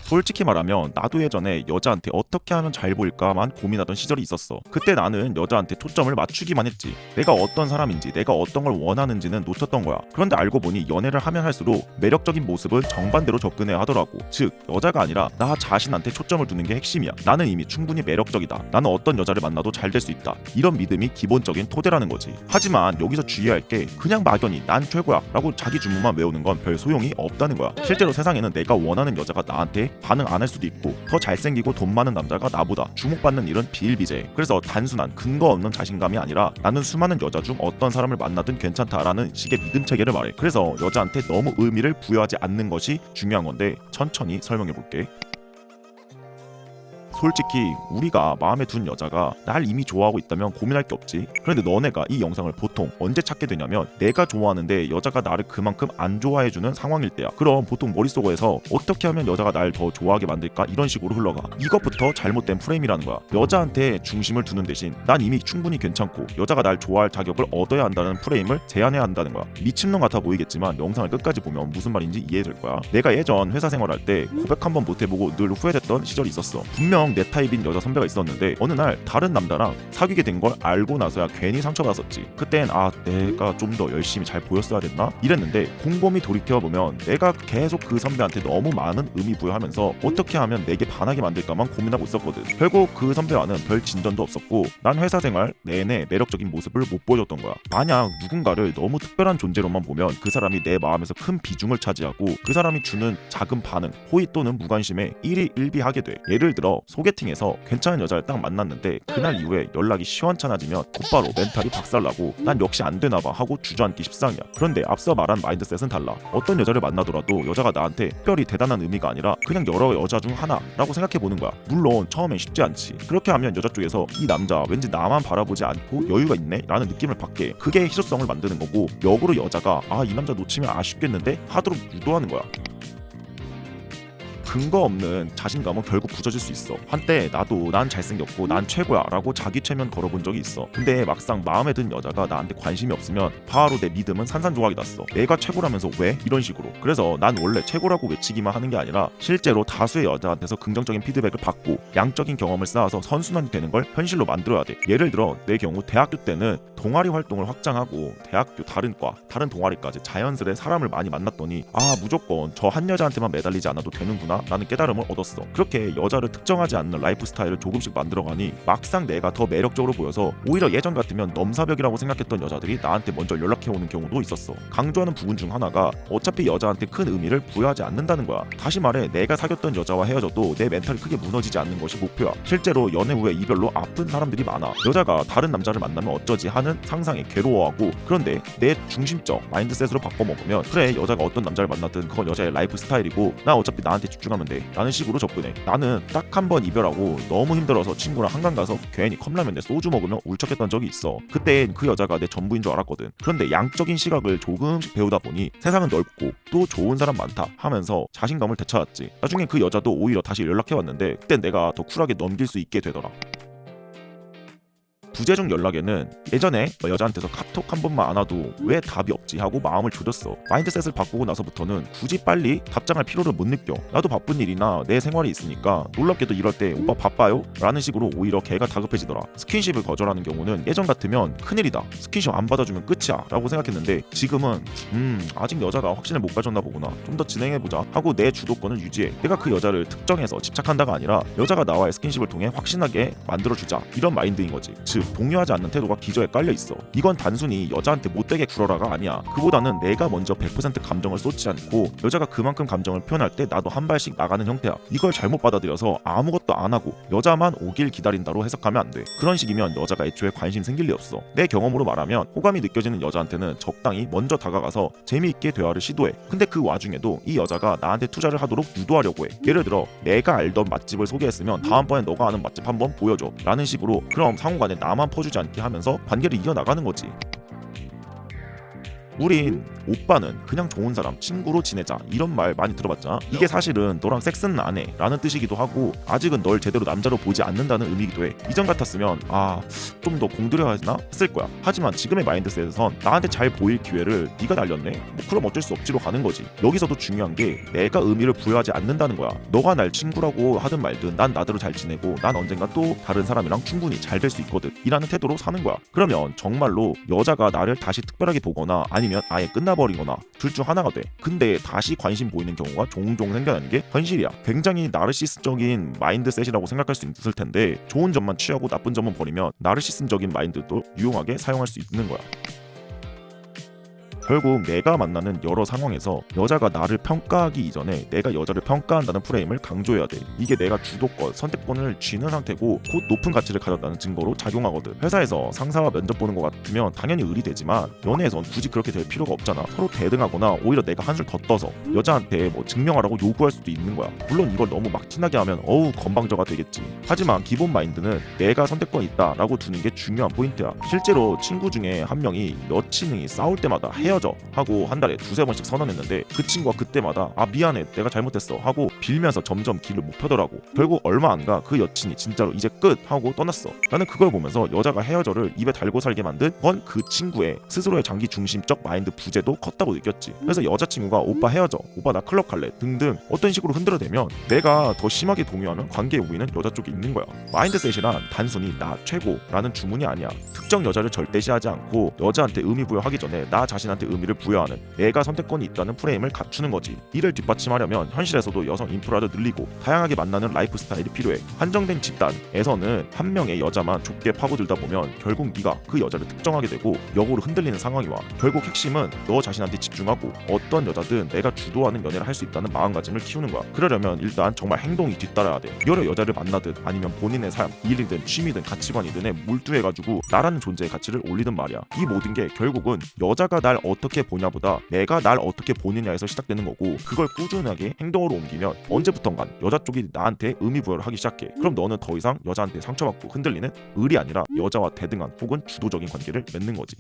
솔직히 말하면 나도 예전에 여자한테 어떻게 하면 잘 보일까만 고민하던 시절이 있었어. 그때 나는 여자한테 초점을 맞추기만 했지. 내가 어떤 사람인지 내가 어떤 걸 원하는지는 놓쳤던 거야. 그런데 알고 보니 연애를 하면 할수록 매력적인 모습은 정반대로 접근해야 하더라고. 즉 여자가 아니라 나 자신한테 초점을 두는 게 핵심이야. 나는 이미 충분히 매력적이다. 나는 어떤 여자를 만나도 잘 될 수 있다. 이런 믿음이 기본적인 토대라는 거지. 하지만 여기서 주의할 게 그냥 막연히 난 최고야 라고 자기 주문만 외우는 건 별 소용이 없다는 거야. 실제로 세상에는 내가 원하는 여자가 나한테 반응 안 할 수도 있고 더 잘생기고 돈 많은 남자가 나보다 주목받는 일은 비일비재해. 그래서 단순한 근거 없는 자신감이 아니라 나는 수많은 여자 중 어떤 사람을 만나든 괜찮다라는 식의 믿음 체계를 말해. 그래서 여자한테 너무 의미를 부여하지 않는 것이 중요한 건데 천천히 설명해 볼게. 솔직히 우리가 마음에 둔 여자가 날 이미 좋아하고 있다면 고민할 게 없지. 그런데 너네가 이 영상을 보통 언제 찾게 되냐면 내가 좋아하는데 여자가 나를 그만큼 안 좋아해주는 상황일 때야. 그럼 보통 머릿속에서 어떻게 하면 여자가 날 더 좋아하게 만들까 이런 식으로 흘러가. 이것부터 잘못된 프레임이라는 거야. 여자한테 중심을 두는 대신 난 이미 충분히 괜찮고 여자가 날 좋아할 자격을 얻어야 한다는 프레임을 제한해야 한다는 거야. 미친놈 같아 보이겠지만 영상을 끝까지 보면 무슨 말인지 이해될 거야. 내가 예전 회사 생활할 때 고백 한번 못 해보고 늘 후회됐던 시절이 있었어. 분명 내 타입인 여자 선배가 있었는데 어느 날 다른 남자랑 사귀게 된 걸 알고 나서야 괜히 상처받았었지. 그땐 내가 좀 더 열심히 잘 보였어야 됐나? 이랬는데 곰곰이 돌이켜보면 내가 계속 그 선배한테 너무 많은 의미 부여하면서 어떻게 하면 내게 반하게 만들까만 고민하고 있었거든. 결국 그 선배와는 별 진전도 없었고 난 회사 생활 내내 매력적인 모습을 못 보여줬던 거야. 만약 누군가를 너무 특별한 존재로만 보면 그 사람이 내 마음에서 큰 비중을 차지하고 그 사람이 주는 작은 반응, 호의 또는 무관심에 일희일비하게 돼. 예를 들어 소개팅에서 괜찮은 여자를 딱 만났는데 그날 이후에 연락이 시원찮아지면 곧바로 멘탈이 박살나고 난 역시 안 되나봐 하고 주저앉기 십상이야. 그런데 앞서 말한 마인드셋은 달라. 어떤 여자를 만나더라도 여자가 나한테 특별히 대단한 의미가 아니라 그냥 여러 여자 중 하나라고 생각해보는 거야. 물론 처음엔 쉽지 않지. 그렇게 하면 여자 쪽에서 이 남자 왠지 나만 바라보지 않고 여유가 있네 라는 느낌을 받게. 그게 희소성을 만드는 거고 역으로 여자가 이 남자 놓치면 아쉽겠는데 하도록 유도하는 거야. 근거 없는 자신감은 결국 부서질 수 있어. 한때 나도 난 잘생겼고 난 최고야 라고 자기 최면 걸어본 적이 있어. 근데 막상 마음에 든 여자가 나한테 관심이 없으면 바로 내 믿음은 산산조각이 났어. 내가 최고라면서 왜? 이런 식으로. 그래서 난 원래 최고라고 외치기만 하는 게 아니라 실제로 다수의 여자한테서 긍정적인 피드백을 받고 양적인 경험을 쌓아서 선순환이 되는 걸 현실로 만들어야 돼. 예를 들어 내 경우 대학교 때는 동아리 활동을 확장하고 대학교 다른 과, 다른 동아리까지 자연스레 사람을 많이 만났더니 무조건 저 한 여자한테만 매달리지 않아도 되는구나 라는 깨달음을 얻었어. 그렇게 여자를 특정하지 않는 라이프 스타일을 조금씩 만들어가니 막상 내가 더 매력적으로 보여서 오히려 예전 같으면 넘사벽이라고 생각했던 여자들이 나한테 먼저 연락해오는 경우도 있었어. 강조하는 부분 중 하나가 어차피 여자한테 큰 의미를 부여하지 않는다는 거야. 다시 말해 내가 사귀었던 여자와 헤어져도 내 멘탈이 크게 무너지지 않는 것이 목표야. 실제로 연애 후에 이별로 아픈 사람들이 많아. 여자가 다른 남자를 만나면 어쩌지 하는 상상에 괴로워하고, 그런데 내 중심적 마인드셋으로 바꿔먹으면 그래 여자가 어떤 남자를 만나든 그건 여자의 라이프 스타일이고 나 어차피 나한테 집중하면 돼 라는 식으로 접근해. 나는 딱 한 번 이별하고 너무 힘들어서 친구랑 한강 가서 괜히 컵라면에 소주 먹으며 울적했던 적이 있어. 그땐 그 여자가 내 전부인 줄 알았거든. 그런데 양적인 시각을 조금씩 배우다 보니 세상은 넓고 또 좋은 사람 많다 하면서 자신감을 되찾았지. 나중에 그 여자도 오히려 다시 연락해왔는데 그땐 내가 더 쿨하게 넘길 수 있게 되더라. 부재중 연락에는 예전에 여자한테서 카톡 한 번만 안 와도 왜 답이 없지 하고 마음을 졸였어. 마인드셋을 바꾸고 나서부터는 굳이 빨리 답장할 필요를 못 느껴. 나도 바쁜 일이나 내 생활이 있으니까 놀랍게도 이럴 때 오빠 바빠요? 라는 식으로 오히려 걔가 다급해지더라. 스킨십을 거절하는 경우는 예전 같으면 큰일이다, 스킨십 안 받아주면 끝이야 라고 생각했는데 지금은 아직 여자가 확신을 못 가졌나 보구나, 좀 더 진행해보자 하고 내 주도권을 유지해. 내가 그 여자를 특정해서 집착한다가 아니라 여자가 나와의 스킨십을 통해 확신하게 만들어주자, 이런 마인드인 거지. 즉 동요하지 않는 태도가 기저에 깔려있어. 이건 단순히 여자한테 못되게 굴어라가 아니야. 그보다는 내가 먼저 100% 감정을 쏟지 않고 여자가 그만큼 감정을 표현할 때 나도 한 발씩 나가는 형태야. 이걸 잘못 받아들여서 아무것도 안 하고 여자만 오길 기다린다로 해석하면 안 돼. 그런 식이면 여자가 애초에 관심 생길 리 없어. 내 경험으로 말하면 호감이 느껴지는 여자한테는 적당히 먼저 다가가서 재미있게 대화를 시도해. 근데 그 와중에도 이 여자가 나한테 투자를 하도록 유도하려고 해. 예를 들어 내가 알던 맛집을 소개했으면 다음번에 너가 아는 맛집 한번 보여줘 라는 식으로. 그럼 상호간에 나만 퍼주지 않게 하면서 관계를 이어나가는 거지. 우린 오빠는 그냥 좋은 사람, 친구로 지내자 이런 말 많이 들어봤잖아. 이게 사실은 너랑 섹스는 안 해 라는 뜻이기도 하고 아직은 널 제대로 남자로 보지 않는다는 의미이기도 해. 이전 같았으면 좀 더 공들여야 하나 했을 거야. 하지만 지금의 마인드셋에선 나한테 잘 보일 기회를 네가 날렸네? 뭐 그럼 어쩔 수 없지로 가는 거지. 여기서도 중요한 게 내가 의미를 부여하지 않는다는 거야. 너가 날 친구라고 하든 말든 난 나대로 잘 지내고 난 언젠가 또 다른 사람이랑 충분히 잘 될 수 있거든 이라는 태도로 사는 거야. 그러면 정말로 여자가 나를 다시 특별하게 보거나 아니면 아예 끝나버리거나 둘 중 하나가 돼. 근데 다시 관심 보이는 경우가 종종 생겨나는 게 현실이야. 굉장히 나르시스적인 마인드셋이라고 생각할 수 있을 텐데 좋은 점만 취하고 나쁜 점은 버리면 나르시즘적인 마인드도 유용하게 사용할 수 있는 거야. 결국 내가 만나는 여러 상황에서 여자가 나를 평가하기 이전에 내가 여자를 평가한다는 프레임을 강조해야 돼. 이게 내가 주도권, 선택권을 쥐는 상태고 곧 높은 가치를 가졌다는 증거로 작용하거든. 회사에서 상사와 면접 보는 것 같으면 당연히 을이 되지만 연애에선 굳이 그렇게 될 필요가 없잖아. 서로 대등하거나 오히려 내가 한술 더 떠서 여자한테 증명하라고 요구할 수도 있는 거야. 물론 이걸 너무 막 티나게 하면 건방져가 되겠지. 하지만 기본 마인드는 내가 선택권 있다라고 두는 게 중요한 포인트야. 실제로 친구 중에 한 명이 여친이 싸울 때마다 헤어져 하고 한 달에 두세 번씩 선언했는데 그 친구가 그때마다 미안해 내가 잘못했어 하고 빌면서 점점 길을 못 펴더라고. 결국 얼마 안 가 그 여친이 진짜로 이제 끝 하고 떠났어. 나는 그걸 보면서 여자가 헤어져를 입에 달고 살게 만든 건 그 친구의 스스로의 장기 중심적 마인드 부재도 컸다고 느꼈지. 그래서 여자친구가 오빠 헤어져, 오빠 나 클럽 갈래 등등 어떤 식으로 흔들어대면 내가 더 심하게 동요하면 관계의 우위는 여자 쪽에 있는 거야. 마인드셋이란 단순히 나 최고라는 주문이 아니야. 특정 여자를 절대시하지 않고 여자한테 의미 부여하기 전에 나 자신한테 의미를 부여하는 내가 선택권이 있다는 프레임을 갖추는 거지. 이를 뒷받침하려면 현실에서도 여성 인프라를 늘리고 다양하게 만나는 라이프 스타일이 필요해. 한정된 집단에서는 한 명의 여자만 좁게 파고들다 보면 결국 네가 그 여자를 특정하게 되고 역으로 흔들리는 상황이 와. 결국 핵심은 너 자신한테 집중하고 어떤 여자든 내가 주도하는 연애를 할 수 있다는 마음가짐을 키우는 거야. 그러려면 일단 정말 행동이 뒤따라야 돼. 여러 여자를 만나든 아니면 본인의 삶, 일이든 취미든 가치관이든에 몰두해가지고 나라는 존재의 가치를 올리든 말이야. 이 모든 게 결국은 여자가 날 어떻게 보냐보다 내가 날 어떻게 보느냐에서 시작되는 거고 그걸 꾸준하게 행동으로 옮기면 언제부턴간 여자 쪽이 나한테 의미 부여를 하기 시작해. 그럼 너는 더 이상 여자한테 상처받고 흔들리는 을이 아니라 여자와 대등한 혹은 주도적인 관계를 맺는 거지.